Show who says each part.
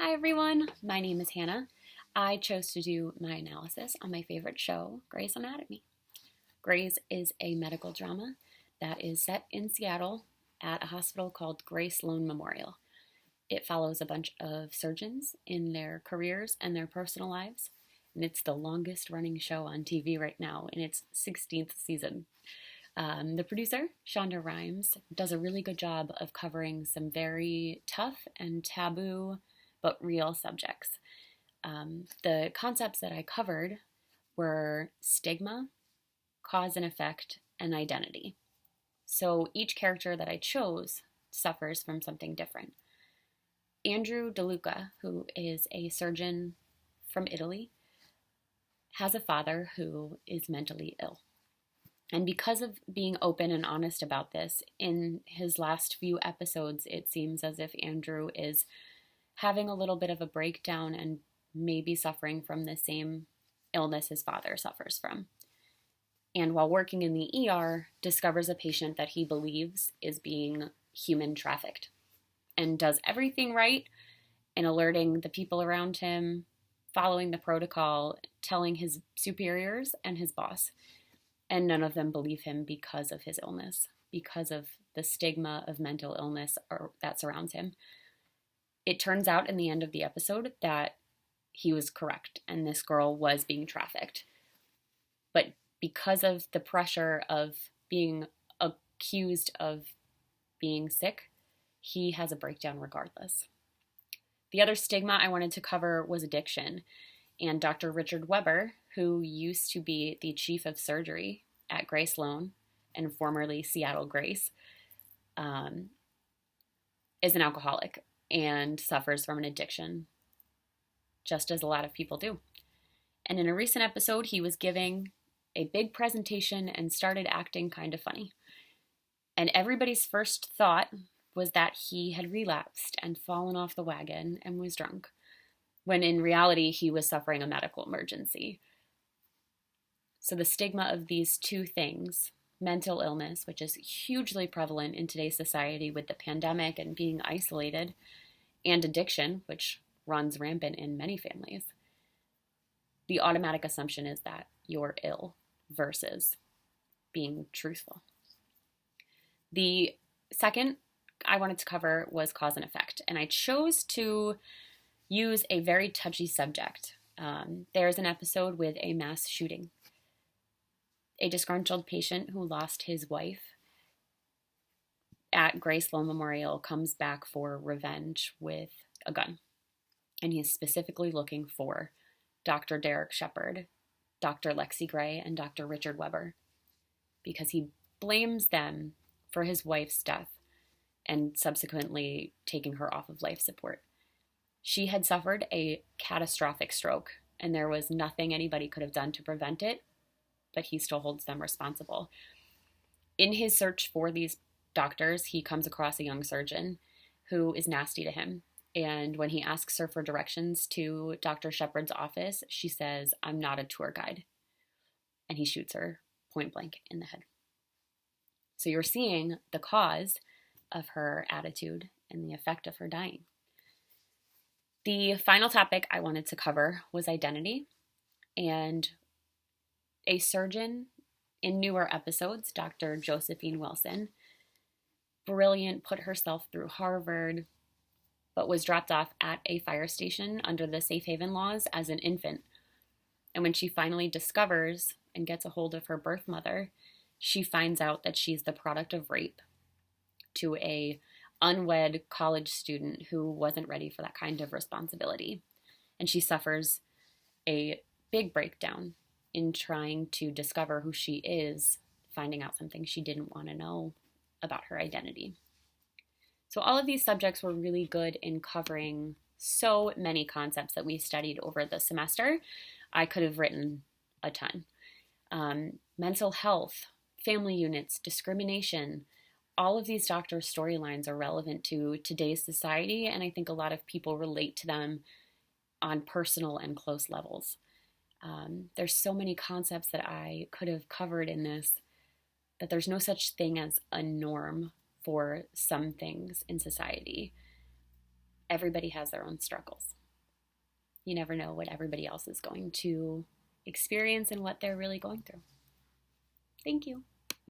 Speaker 1: Hi everyone, my name is Hannah. I chose to do my analysis on my favorite show, Grey's Anatomy. Grey's is a medical drama that is set in Seattle at a hospital called Gray Sloan Memorial. It follows a bunch of surgeons in their careers and their personal lives, and it's the longest running show on TV right now in its 16th season. The producer, Shonda Rhimes, does a really good job of covering some very tough and taboo but real subjects. The concepts that I covered were stigma, cause and effect, and identity. So each character that I chose suffers from something different. Andrew DeLuca, who is a surgeon from Italy, has a father who is mentally ill. And because of being open and honest about this, in his last few episodes, it seems as if Andrew is having a little bit of a breakdown and maybe suffering from the same illness his father suffers from. And while working in the ER, discovers a patient that he believes is being human trafficked and does everything right in alerting the people around him, following the protocol, telling his superiors and his boss. And none of them believe him because of his illness, because of the stigma of mental illness that surrounds him. It turns out in the end of the episode that he was correct and this girl was being trafficked. But because of the pressure of being accused of being sick, he has a breakdown regardless. The other stigma I wanted to cover was addiction. And Dr. Richard Weber, who used to be the chief of surgery at Gray Sloan and formerly Seattle Grace, is an alcoholic and suffers from an addiction, just as a lot of people do. And in a recent episode, he was giving a big presentation and started acting kind of funny. And everybody's first thought was that he had relapsed and fallen off the wagon and was drunk, when in reality, he was suffering a medical emergency. So the stigma of these two things, mental illness, which is hugely prevalent in today's society with the pandemic and being isolated, and addiction, which runs rampant in many families, the automatic assumption is that you're ill versus being truthful. The second I wanted to cover was cause and effect, and I chose to use a very touchy subject. There's an episode with a mass shooting. A disgruntled patient who lost his wife at Gray Sloan Memorial comes back for revenge with a gun. And he's specifically looking for Dr. Derek Shepard, Dr. Lexi Gray, and Dr. Richard Weber, because he blames them for his wife's death and subsequently taking her off of life support. She had suffered a catastrophic stroke, and there was nothing anybody could have done to prevent it, but he still holds them responsible. In his search for these doctors, he comes across a young surgeon who is nasty to him. And when he asks her for directions to Dr. Shepard's office, she says, "I'm not a tour guide." And he shoots her point blank in the head. So you're seeing the cause of her attitude and the effect of her dying. The final topic I wanted to cover was identity. And a surgeon in newer episodes, Dr. Josephine Wilson, brilliant, put herself through Harvard, but was dropped off at a fire station under the safe haven laws as an infant. And when she finally discovers and gets a hold of her birth mother, she finds out that she's the product of rape to a unwed college student who wasn't ready for that kind of responsibility. And she suffers a big breakdown in trying to discover who she is, finding out something she didn't want to know about her identity. So all of these subjects were really good in covering so many concepts that we studied over the semester. I could have written a ton. Mental health, family units, discrimination, all of these doctors' storylines are relevant to today's society, and I think a lot of people relate to them on personal and close levels. There's so many concepts that I could have covered in this, that there's no such thing as a norm for some things in society. everybody has their own struggles. You never know what everybody else is going to experience and what they're really going through. Thank you.